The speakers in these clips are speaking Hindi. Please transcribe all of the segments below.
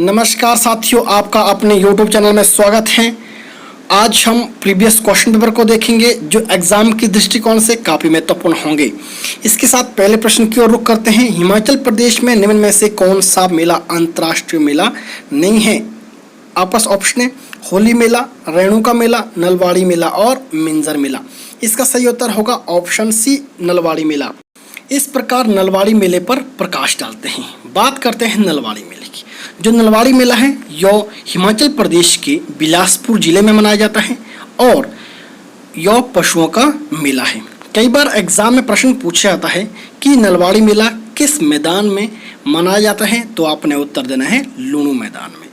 नमस्कार साथियों, आपका अपने YouTube चैनल में स्वागत है। आज हम प्रीवियस क्वेश्चन पेपर को देखेंगे जो एग्जाम की दृष्टिकोण से काफ़ी महत्वपूर्ण होंगे। इसके साथ पहले प्रश्न की ओर रुख करते हैं। हिमाचल प्रदेश में निम्न में से कौन सा मेला अंतर्राष्ट्रीय मेला नहीं है? आपस ऑप्शन है होली मेला, रेणुका मेला, नलवाड़ी मेला और मिंजर मेला। इसका सही उत्तर होगा ऑप्शन सी, नलवाड़ी मेला। इस प्रकार नलवाड़ी मेले पर प्रकाश डालते हैं। बात करते हैं नलवाड़ी मेले की। जो नलवाड़ी मेला है यह हिमाचल प्रदेश के बिलासपुर जिले में मनाया जाता है और यह पशुओं का मेला है। कई बार एग्जाम में प्रश्न पूछा जाता है कि नलवाड़ी मेला किस मैदान में मनाया जाता है, तो आपने उत्तर देना है लूणू मैदान में।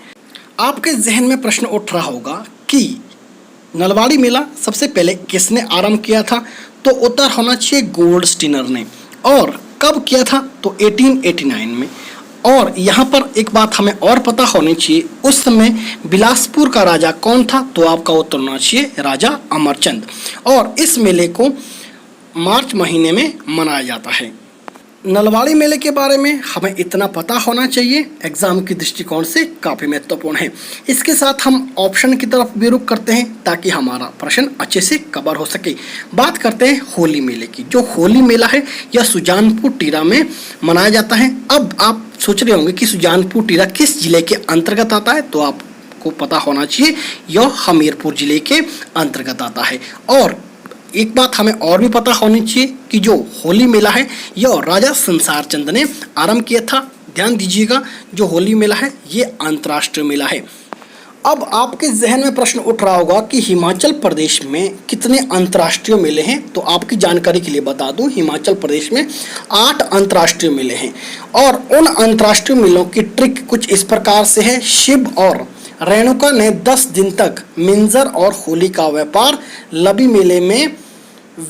आपके जहन में प्रश्न उठ रहा होगा कि नलवाड़ी मेला सबसे पहले किसने आरंभ किया था, तो उत्तर होना चाहिए गोल्डस्टीनर ने। और कब किया था, तो 1889 में। और यहाँ पर एक बात हमें और पता होनी चाहिए, उस समय बिलासपुर का राजा कौन था, तो आपका उत्तर होना चाहिए राजा अमरचंद। और इस मेले को मार्च महीने में मनाया जाता है। नलवाड़ी मेले के बारे में हमें इतना पता होना चाहिए, एग्जाम की दृष्टिकोण से काफ़ी महत्वपूर्ण है। इसके साथ हम ऑप्शन की तरफ भी रुख करते हैं ताकि हमारा प्रश्न अच्छे से कवर हो सके। बात करते हैं होली मेले की। जो होली मेला है यह सुजानपुर टीरा में मनाया जाता है। अब आप सोच रहे होंगे कि सुजानपुर टीरा किस जिले के अंतर्गत आता है, तो आपको पता होना चाहिए यह हमीरपुर जिले के अंतर्गत आता है। और एक बात हमें और भी पता होनी चाहिए कि जो होली मेला है यह राजा संसार चंद ने आरंभ किया था। ध्यान दीजिएगा, जो होली मेला है ये अंतर्राष्ट्रीय मेला है। अब आपके जहन में प्रश्न उठ रहा होगा कि हिमाचल प्रदेश में कितने अंतर्राष्ट्रीय मेले हैं, तो आपकी जानकारी के लिए बता दूं, हिमाचल प्रदेश में 8 अंतर्राष्ट्रीय मेले हैं। और उन अंतर्राष्ट्रीय मेलों की ट्रिक कुछ इस प्रकार से है। शिव और रेणुका ने 10 दिन तक मिंजर और होली का व्यापार लबी मेले में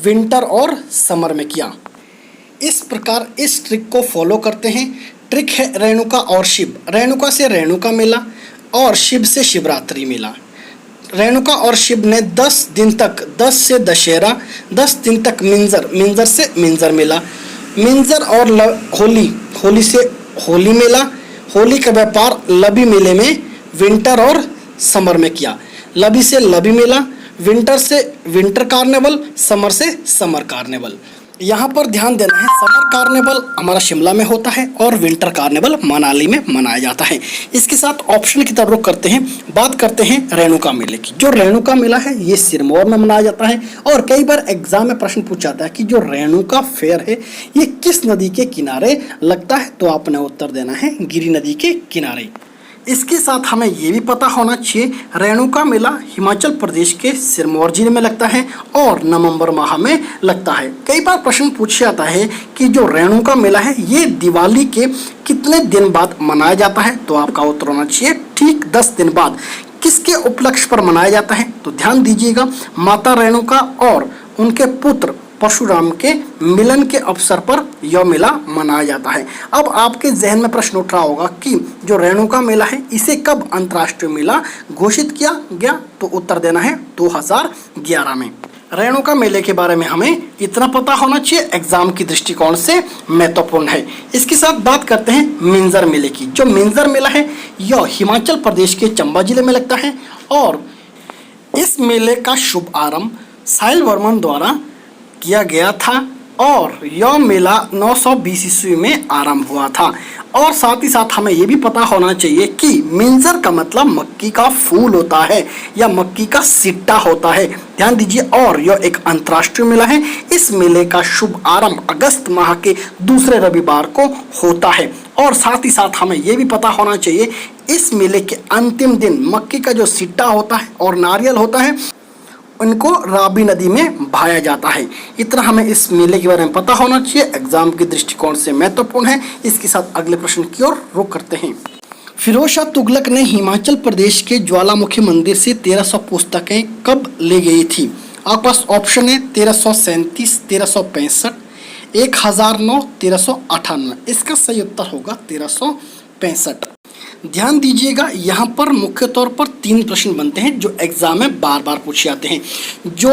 विंटर और समर में किया। इस प्रकार इस ट्रिक को फॉलो करते हैं। ट्रिक है रेणुका और शिव। रेणुका से रेणुका मेला और शिव से शिवरात्रि मेला। रेणुका और शिव ने 10 दिन तक, 10 से दशहरा, 10 दिन तक मिंजर, मिंजर से मिंजर मेला, मिंजर और होली, होली से होली मेला, होली का व्यापार लबी मेले में विंटर और समर में किया। लबी से लबी मेला, विंटर से विंटर कार्निवल, समर से समर कार्निवल। यहाँ पर ध्यान देना है, समर कार्निवल हमारा शिमला में होता है और विंटर कार्निवल मनाली में मनाया जाता है। इसके साथ ऑप्शन की तरफ रुख करते हैं। बात करते हैं रेणुका मेले की। जो रेणुका मेला है ये सिरमौर में मनाया जाता है। और कई बार एग्जाम में प्रश्न पूछा जाता है कि जो रेणुका फेयर है ये किस नदी के किनारे लगता है, तो आपने उत्तर देना है गिरी नदी के किनारे। इसके साथ हमें ये भी पता होना चाहिए रेणुका मेला हिमाचल प्रदेश के सिरमौर जिले में लगता है और नवंबर माह में लगता है। कई बार प्रश्न पूछा जाता है कि जो रेणुका मेला है ये दिवाली के कितने दिन बाद मनाया जाता है, तो आपका उत्तर होना चाहिए ठीक 10 दिन बाद। किसके उपलक्ष्य पर मनाया जाता है, तो ध्यान दीजिएगा, माता रेणुका और उनके पुत्र परशुराम के मिलन के अवसर पर यह मेला मनाया जाता है। अब आपके जहन में प्रश्न उठ रहा होगा कि जो रेणुका मेला है इसे कब अंतर्राष्ट्रीय मेला घोषित किया गया, तो उत्तर देना है 2011 में। रेणुका मेले के बारे में हमें इतना पता होना चाहिए, एग्जाम की दृष्टिकोण से महत्वपूर्ण है। इसके साथ बात करते हैं मिंजर मेले की। जो मिंजर मेला है यह हिमाचल प्रदेश के चंबा जिले में लगता है और इस मेले का शुभ आरंभ साहिल वर्मन द्वारा किया गया था और यह मेला 920 ईस्वी में आरंभ हुआ था। और साथ ही साथ हमें यह भी पता होना चाहिए कि मिंजर का मतलब मक्की का फूल होता है या मक्की का सिट्टा होता है। ध्यान दीजिए, और यह एक अंतर्राष्ट्रीय मेला है। इस मेले का शुभ आरंभ अगस्त माह के दूसरे रविवार को होता है। और साथ ही साथ हमें यह भी पता होना चाहिए इस मेले के अंतिम दिन मक्की का जो सिट्टा होता है और नारियल होता है उनको रावी नदी में बहाया जाता है। इतना हमें इस मेले के बारे में पता होना चाहिए, एग्जाम के दृष्टिकोण से महत्वपूर्ण है। इसके साथ अगले प्रश्न की ओर रुख करते हैं। फिरोज शाह तुगलक ने हिमाचल प्रदेश के ज्वालामुखी मंदिर से 1300 पुस्तकें कब ले गई थी? आपके पास ऑप्शन है 1337, 1365, 1009, 1398। इसका सही उत्तर होगा 1365। ध्यान दीजिएगा, यहाँ पर मुख्य तौर पर 3 प्रश्न बनते हैं जो एग्जाम में बार बार पूछे जाते हैं। जो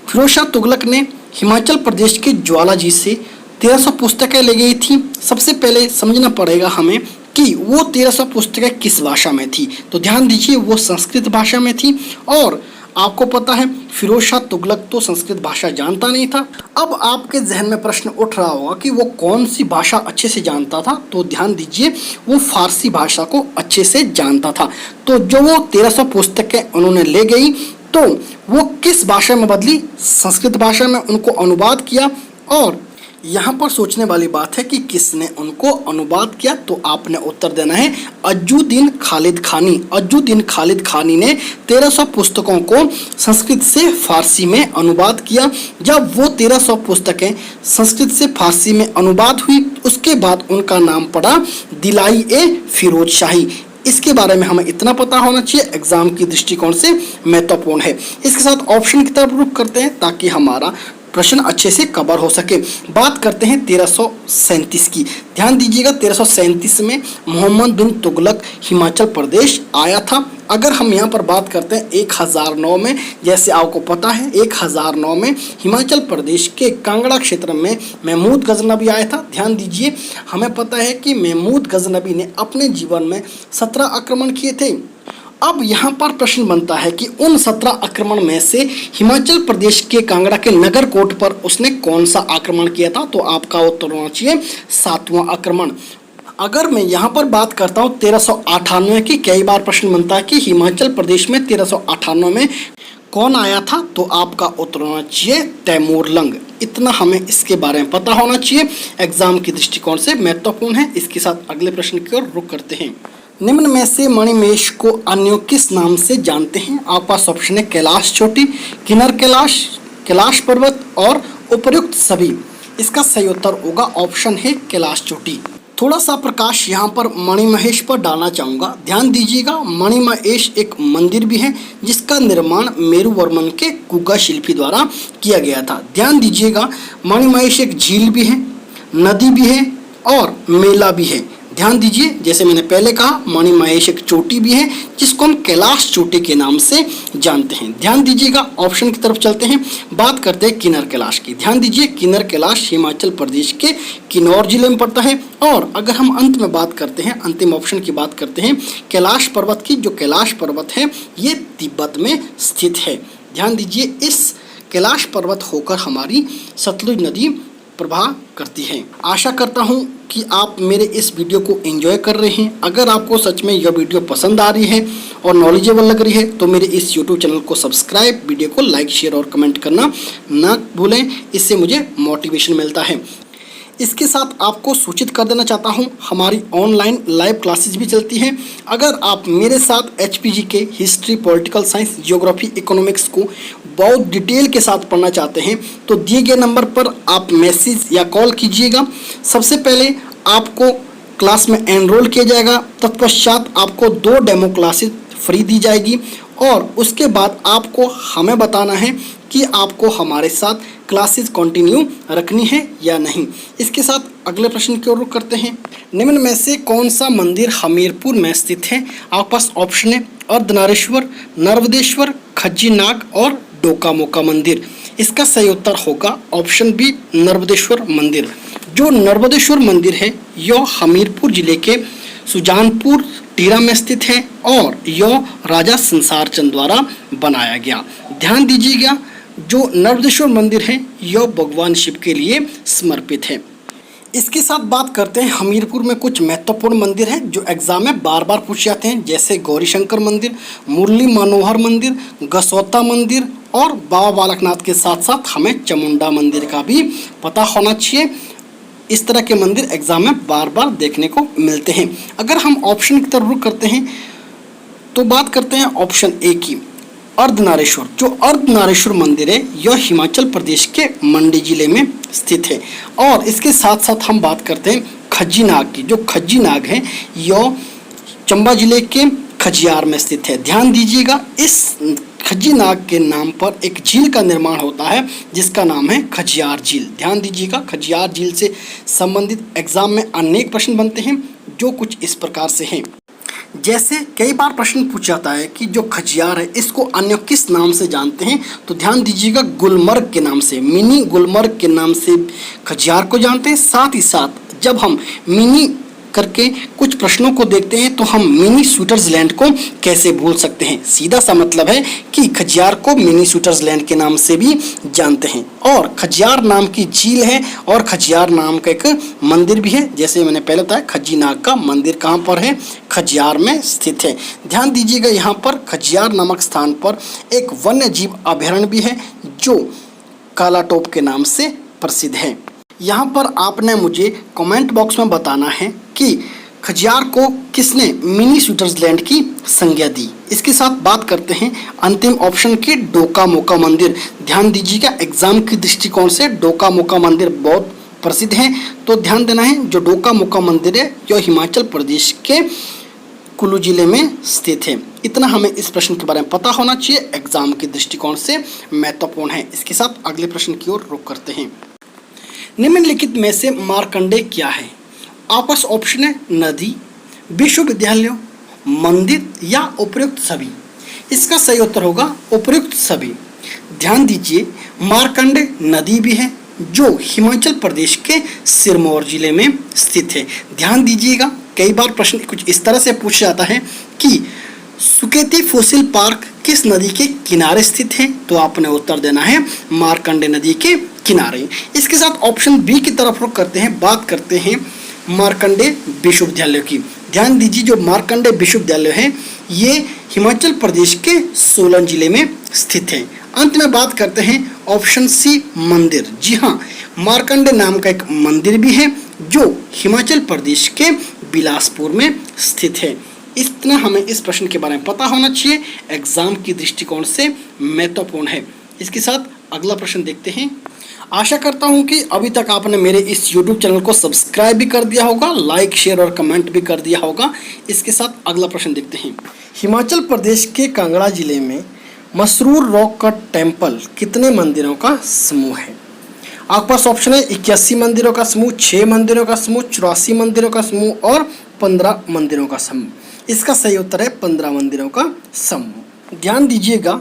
फिरोज शाह तुगलक ने हिमाचल प्रदेश के ज्वाला जी से 1300 पुस्तकें ले गई थी। सबसे पहले समझना पड़ेगा हमें कि वो 1300 पुस्तकें किस भाषा में थी। तो ध्यान दीजिए वो संस्कृत भाषा में थी। और आपको पता है फिरोज शाह तुगलक तो संस्कृत भाषा जानता नहीं था। अब आपके जहन में प्रश्न उठ रहा होगा कि वो कौन सी भाषा अच्छे से जानता था। तो ध्यान दीजिए वो फारसी भाषा को अच्छे से जानता था। तो जो वो 1300 पुस्तकें उन्होंने ले गई तो वो किस भाषा में बदली, संस्कृत भाषा में उनको अनुवाद किया। और यहाँ पर सोचने वाली बात है कि किसने उनको अनुवाद किया। तो आपने उत्तर देना है अज्जुद्दीन खालिद खानी। अज्जुद्दीन खालिद खानी ने 1300 पुस्तकों को संस्कृत से फारसी में अनुवाद किया। जब वो 1300 पुस्तकें संस्कृत से फारसी में अनुवाद हुई उसके बाद उनका नाम पड़ा दिलाई ए फिरोज शाही। इसके बारे में हमें इतना पता होना चाहिए, एग्जाम की दृष्टिकोण से महत्वपूर्ण है। इसके साथ ऑप्शन की तरफ रुख करते हैं ताकि हमारा प्रश्न अच्छे से कवर हो सके। बात करते हैं 1337 की। ध्यान दीजिएगा 1337 में मोहम्मद बिन तुगलक हिमाचल प्रदेश आया था। अगर हम यहाँ पर बात करते हैं 1009 में, जैसे आपको पता है 1009 में हिमाचल प्रदेश के कांगड़ा क्षेत्र में महमूद गजनबी आया था। ध्यान दीजिए हमें पता है कि महमूद गजनबी ने अपने जीवन में 17 आक्रमण किए थे। अब यहाँ पर प्रश्न बनता है कि उन 17 आक्रमण में से हिमाचल प्रदेश के कांगड़ा के नगरकोट पर उसने कौन सा आक्रमण किया था। तो आपका उत्तर होना चाहिए 7वां आक्रमण। अगर मैं यहाँ पर बात करता हूँ 1398 की, कई बार प्रश्न बनता है कि हिमाचल प्रदेश में 1398 में कौन आया था। तो आपका उत्तर होना चाहिए तैमूर लंग। इतना हमें इसके बारे में पता होना चाहिए, एग्जाम की दृष्टिकोण से महत्वपूर्ण है। इसके साथ अगले प्रश्न की ओर रुख करते हैं। निम्न में से मणिमहेश को अन्य किस नाम से जानते हैं। आपके पास ऑप्शन है कैलाश चोटी, किन्नर कैलाश, कैलाश पर्वत और उपर्युक्त सभी। इसका सही उत्तर होगा ऑप्शन है कैलाश चोटी। थोड़ा सा प्रकाश यहाँ पर मणिमहेश पर डालना चाहूँगा। ध्यान दीजिएगा मणिमहेश एक मंदिर भी है जिसका निर्माण मेरुवर्मन के गुगा शिल्पी द्वारा किया गया था। ध्यान दीजिएगा मणिमहेश एक झील भी है, नदी भी है और मेला भी है। ध्यान दीजिए जैसे मैंने पहले कहा मणिमहेश एक चोटी भी है जिसको हम कैलाश चोटी के नाम से जानते हैं। ध्यान दीजिएगा ऑप्शन की तरफ चलते हैं, बात करते हैं किन्नर कैलाश की। ध्यान दीजिए किन्नर कैलाश हिमाचल प्रदेश के किन्नौर जिले में पड़ता है। और अगर हम अंत में बात करते हैं, अंतिम ऑप्शन की बात करते हैं कैलाश पर्वत की, जो कैलाश पर्वत है ये तिब्बत में स्थित है। ध्यान दीजिए इस कैलाश पर्वत होकर हमारी सतलुज नदी प्रवाह करती है। आशा करता हूँ कि आप मेरे इस वीडियो को एंजॉय कर रहे हैं। अगर आपको सच में यह वीडियो पसंद आ रही है और नॉलेजेबल लग रही है तो मेरे इस यूट्यूब चैनल को सब्सक्राइब, वीडियो को लाइक, शेयर और कमेंट करना ना भूलें। इससे मुझे मोटिवेशन मिलता है। इसके साथ आपको सूचित कर देना चाहता हूं हमारी ऑनलाइन लाइव क्लासेस भी चलती हैं। अगर आप मेरे साथ एचपीजी के history, political science, geography, economics को बहुत डिटेल के साथ पढ़ना चाहते हैं तो दिए गए नंबर पर आप मैसेज या कॉल कीजिएगा। सबसे पहले आपको क्लास में एनरोल किया जाएगा, तत्पश्चात आपको 2 डेमो क्लासेस फ्री दी जाएगी और उसके बाद आपको हमें बताना है कि आपको हमारे साथ क्लासेस कंटिन्यू रखनी है या नहीं। इसके साथ अगले प्रश्न की ओर रुख करते हैं। निम्न में से कौन सा मंदिर हमीरपुर में स्थित है। आपके पास ऑप्शन है अर्धनारीश्वर, नर्मदेश्वर, खज्जी नाग और डोका मोका मंदिर। इसका सही उत्तर होगा ऑप्शन बी नर्मदेश्वर मंदिर। जो नर्मदेश्वर मंदिर है यह हमीरपुर जिले के सुजानपुर टीरा में स्थित है और यह राजा संसार चंद द्वारा बनाया गया। ध्यान दीजिएगा जो नर्मदेश्वर मंदिर है यह भगवान शिव के लिए समर्पित है। इसके साथ बात करते हैं हमीरपुर में कुछ महत्वपूर्ण मंदिर हैं जो एग्जाम में बार बार पूछे जाते हैं, जैसे गौरी शंकर मंदिर, मुरली मनोहर मंदिर, गसौता मंदिर और बाबा बालकनाथ के साथ साथ हमें चामुंडा मंदिर का भी पता होना चाहिए। इस तरह के मंदिर एग्जाम में बार बार देखने को मिलते हैं। अगर हम ऑप्शन की तरफ रुख करते हैं तो बात करते हैं ऑप्शन ए की, अर्धनारीश्वर। जो अर्धनारीश्वर मंदिर है यह हिमाचल प्रदेश के मंडी जिले में स्थित है। और इसके साथ साथ हम बात करते हैं खज्जी नाग की। जो खज्जी नाग है यह चंबा जिले के खजियार में स्थित है। ध्यान दीजिएगा इस खज्जी नाग के नाम पर एक झील का निर्माण होता है जिसका नाम है खजियार झील। ध्यान दीजिएगा खजियार झील से संबंधित एग्जाम में अनेक प्रश्न बनते हैं जो कुछ इस प्रकार से हैं। जैसे कई बार प्रश्न पूछा जाता है कि जो खजियार है इसको अन्य किस नाम से जानते हैं। तो ध्यान दीजिएगा गुलमर्ग के नाम से, मिनी गुलमर्ग के नाम से खजियार को जानते हैं। साथ ही साथ जब हम मिनी करके कुछ प्रश्नों को देखते हैं तो हम मिनी स्विट्जरलैंड को कैसे भूल सकते हैं। सीधा सा मतलब है कि खजियार को मिनी स्विट्जरलैंड के नाम से भी जानते हैं और खजियार नाम की झील है और खजियार नाम का एक मंदिर भी है। जैसे मैंने पहले बताया खजीनाग का मंदिर कहाँ पर है, खजियार में स्थित है। ध्यान दीजिएगा यहाँ पर खजियार नामक स्थान पर एक वन्य जीव अभयारण्य भी है जो काला टोप के नाम से प्रसिद्ध है। यहाँ पर आपने मुझे कमेंट बॉक्स में बताना है कि खजियार को किसने मिनी स्विट्जरलैंड की संज्ञा दी। इसके साथ बात करते हैं अंतिम ऑप्शन की डोका मोका मंदिर। ध्यान दीजिएगा एग्जाम के दृष्टिकोण से डोका मोका मंदिर बहुत प्रसिद्ध है, तो ध्यान देना है। जो डोका मोका मंदिर है जो हिमाचल प्रदेश के कुल्लू जिले में स्थित है। इतना हमें इस प्रश्न के बारे में पता होना चाहिए, एग्जाम के दृष्टिकोण से महत्वपूर्ण है। इसके साथ अगले प्रश्न की ओर रुख करते हैं। निम्नलिखित में से मार्कंडेय क्या है? आपस ऑप्शन है नदी, विश्वविद्यालय, मंदिर या उपयुक्त सभी। इसका सही उत्तर होगा उपयुक्त सभी। ध्यान दीजिए मार्कंडेय नदी भी है जो हिमाचल प्रदेश के सिरमौर जिले में स्थित है। ध्यान दीजिएगा कई बार प्रश्न कुछ इस तरह से पूछा जाता है कि सुकेती फॉसिल पार्क किस नदी के किनारे स्थित है, तो आपने उत्तर देना है मार्कंडेय नदी के किनारे। इसके साथ ऑप्शन बी की तरफ रुख करते हैं, बात करते हैं मार्कंडेय विश्वविद्यालय की। ध्यान दीजिए जो मार्कंडेय विश्वविद्यालय है ये हिमाचल प्रदेश के सोलन जिले में स्थित है। अंत में बात करते हैं ऑप्शन सी मंदिर। जी हाँ, मार्कंडेय नाम का एक मंदिर भी है जो हिमाचल प्रदेश के बिलासपुर में स्थित है। इतना हमें इस प्रश्न के बारे में पता होना चाहिए, एग्जाम की दृष्टिकोण से महत्वपूर्ण है। इसके साथ अगला प्रश्न देखते हैं। आशा करता हूं कि अभी तक आपने मेरे इस YouTube चैनल को सब्सक्राइब भी कर दिया होगा, लाइक शेयर और कमेंट भी कर दिया होगा। इसके साथ अगला प्रश्न देखते हैं। हिमाचल प्रदेश के कांगड़ा जिले में मसरूर रॉक का टेम्पल कितने मंदिरों का समूह है? आपके पास ऑप्शन है 81 मंदिरों का समूह, 6 मंदिरों का समूह, 84 मंदिरों का समूह और 15 मंदिरों का समूह। इसका सही उत्तर है 15 मंदिरों का समूह। ध्यान दीजिएगा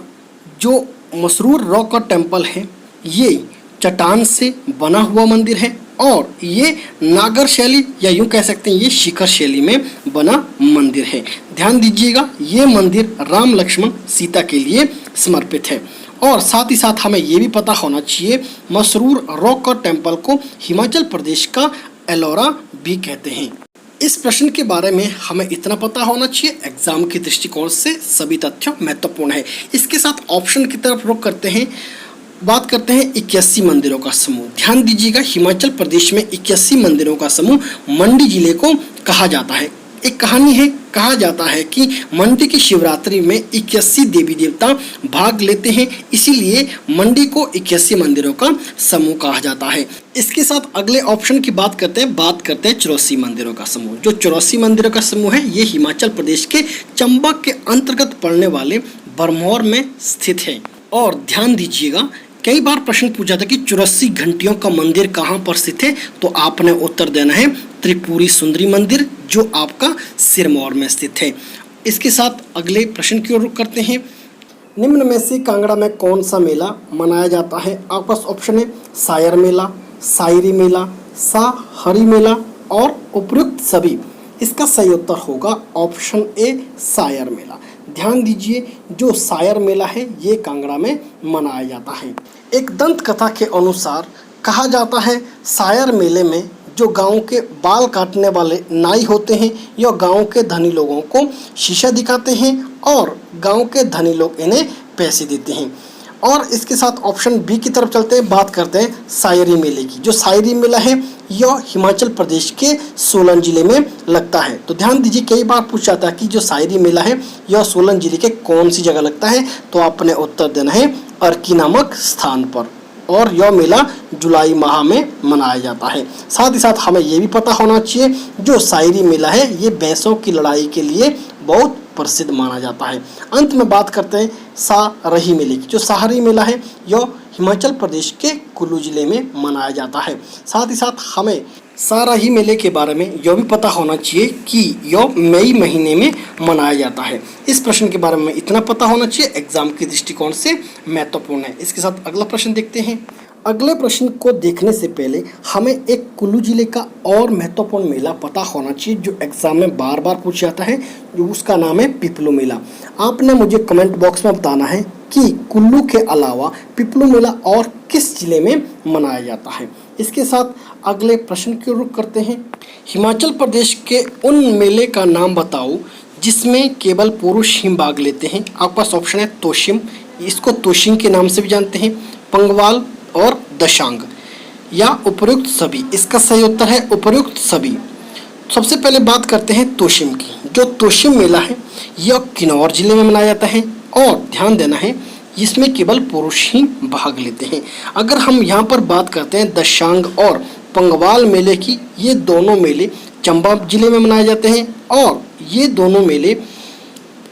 जो मसरूर रॉक का टेम्पल है ये चट्टान से बना हुआ मंदिर है और ये नागर शैली या यूं कह सकते हैं ये शिखर शैली में बना मंदिर है। ध्यान दीजिएगा ये मंदिर राम लक्ष्मण सीता के लिए समर्पित है। और साथ ही साथ हमें ये भी पता होना चाहिए मसरूर रॉक का टेम्पल को हिमाचल प्रदेश का एलोरा भी कहते हैं। इस प्रश्न के बारे में हमें इतना पता होना चाहिए, एग्जाम के दृष्टिकोण से सभी तथ्य महत्वपूर्ण है। इसके साथ ऑप्शन की तरफ रुख करते हैं, बात करते हैं 81 मंदिरों का समूह। ध्यान दीजिएगा हिमाचल प्रदेश में 81 मंदिरों का समूह मंडी जिले को कहा जाता है। एक कहानी है, कहा जाता है कि मंडी की शिवरात्रि में 81 देवी देवता भाग लेते हैं, इसीलिए मंडी को 81 मंदिरों का समूह कहा जाता है। इसके साथ अगले ऑप्शन की बात करते हैं 84 मंदिरों का समूह। जो 84 मंदिरों का समूह है ये हिमाचल प्रदेश के चंबा के अंतर्गत पड़ने वाले भरमौर में स्थित है। और ध्यान दीजिएगा कई बार प्रश्न पूछा था कि 84 घंटियों का मंदिर कहाँ पर स्थित है, तो आपने उत्तर देना है त्रिपुरी सुंदरी मंदिर जो आपका सिरमौर में स्थित है। इसके साथ अगले प्रश्न की ओर रुख करते हैं। निम्न में से कांगड़ा में कौन सा मेला मनाया जाता है? आपके पास ऑप्शन है सायर मेला, सायरी मेला, साहरी मेला और उपयुक्त सभी। इसका सही उत्तर होगा ऑप्शन ए सायर मेला। ध्यान दीजिए जो सायर मेला है ये कांगड़ा में मनाया जाता है। एक दंत कथा के अनुसार कहा जाता है सायर मेले में जो गांव के बाल काटने वाले नाई होते हैं या गांव के धनी लोगों को शीशा दिखाते हैं और गांव के धनी लोग इन्हें पैसे देते हैं। और इसके साथ ऑप्शन बी की तरफ चलते हैं, बात करते हैं सायरी मेले की। जो सायरी मेला है यह हिमाचल प्रदेश के सोलन जिले में लगता है। तो ध्यान दीजिए कई बार पूछा जाता है कि जो सायरी मेला है यह सोलन जिले के कौन सी जगह लगता है, तो आपने उत्तर देना है अर्की नामक स्थान पर। और यह मेला जुलाई माह में मनाया जाता है। साथ ही साथ हमें यह भी पता होना चाहिए जो सायरी मेला है ये भैंसों की लड़ाई के लिए बहुत प्रसिद्ध माना जाता है। अंत में बात करते हैं सारही मेले की। जो साहरी मेला है यह हिमाचल प्रदेश के कुल्लू जिले में मनाया जाता है। साथ ही साथ हमें सारही मेले के बारे में यह भी पता होना चाहिए कि यह मई महीने में मनाया जाता है। इस प्रश्न के बारे में इतना पता होना चाहिए, एग्जाम के दृष्टिकोण से महत्वपूर्ण है। इसके साथ अगला प्रश्न देखते हैं। अगले प्रश्न को देखने से पहले हमें एक कुल्लू जिले का और महत्वपूर्ण मेला पता होना चाहिए जो एग्जाम में बार बार पूछा जाता है, जो उसका नाम है पिपलू मेला। आपने मुझे कमेंट बॉक्स में बताना है कि कुल्लू के अलावा पिपलू मेला और किस जिले में मनाया जाता है। इसके साथ अगले प्रश्न की रुख करते हैं। हिमाचल प्रदेश के उन मेले का नाम बताओ जिसमें केवल पुरुष ही भाग लेते हैं। आपके पास ऑप्शन है तोशिम, इसको तोशिंग के नाम से भी जानते हैं, पंगवाल और दशांग, या उपयुक्त सभी। इसका सही उत्तर है उपयुक्त सभी। सबसे पहले बात करते हैं तोशिम की। जो तोशिम मेला है यह किन्नौर जिले में मनाया जाता है और ध्यान देना है इसमें केवल पुरुष ही भाग लेते हैं। अगर हम यहाँ पर बात करते हैं दशांग और पंगवाल मेले की, ये दोनों मेले चंबा जिले में मनाए जाते हैं और ये दोनों मेले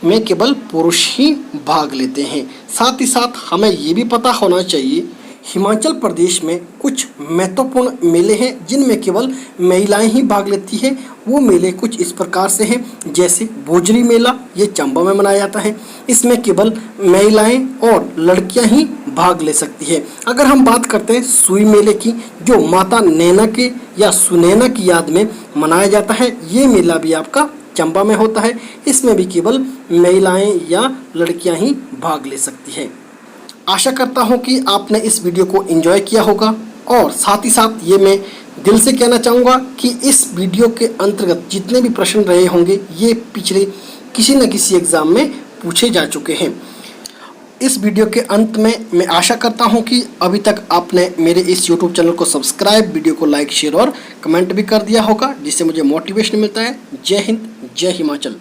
में केवल पुरुष ही भाग लेते हैं। साथ ही साथ हमें ये भी पता होना चाहिए हिमाचल प्रदेश में कुछ महत्वपूर्ण मेले हैं जिनमें केवल महिलाएं ही भाग लेती है। वो मेले कुछ इस प्रकार से हैं, जैसे भोजरी मेला, ये चंबा में मनाया जाता है। इसमें केवल महिलाएं और लड़कियां ही भाग ले सकती है। अगर हम बात करते हैं सुई मेले की, जो माता नैना के या सुनैना की याद में मनाया जाता है, ये मेला भी आपका चंबा में होता है। इसमें भी केवल महिलाएं या लड़कियां ही भाग ले सकती है। आशा करता हूं कि आपने इस वीडियो को एंजॉय किया होगा और साथ ही साथ ये मैं दिल से कहना चाहूँगा कि इस वीडियो के अंतर्गत जितने भी प्रश्न रहे होंगे ये पिछले किसी न किसी एग्ज़ाम में पूछे जा चुके हैं। इस वीडियो के अंत में मैं आशा करता हूं कि अभी तक आपने मेरे इस YouTube चैनल को सब्सक्राइब, वीडियो को लाइक, शेयर और कमेंट भी कर दिया होगा, जिससे मुझे मोटिवेशन मिलता है। जय हिंद, जय हिमाचल।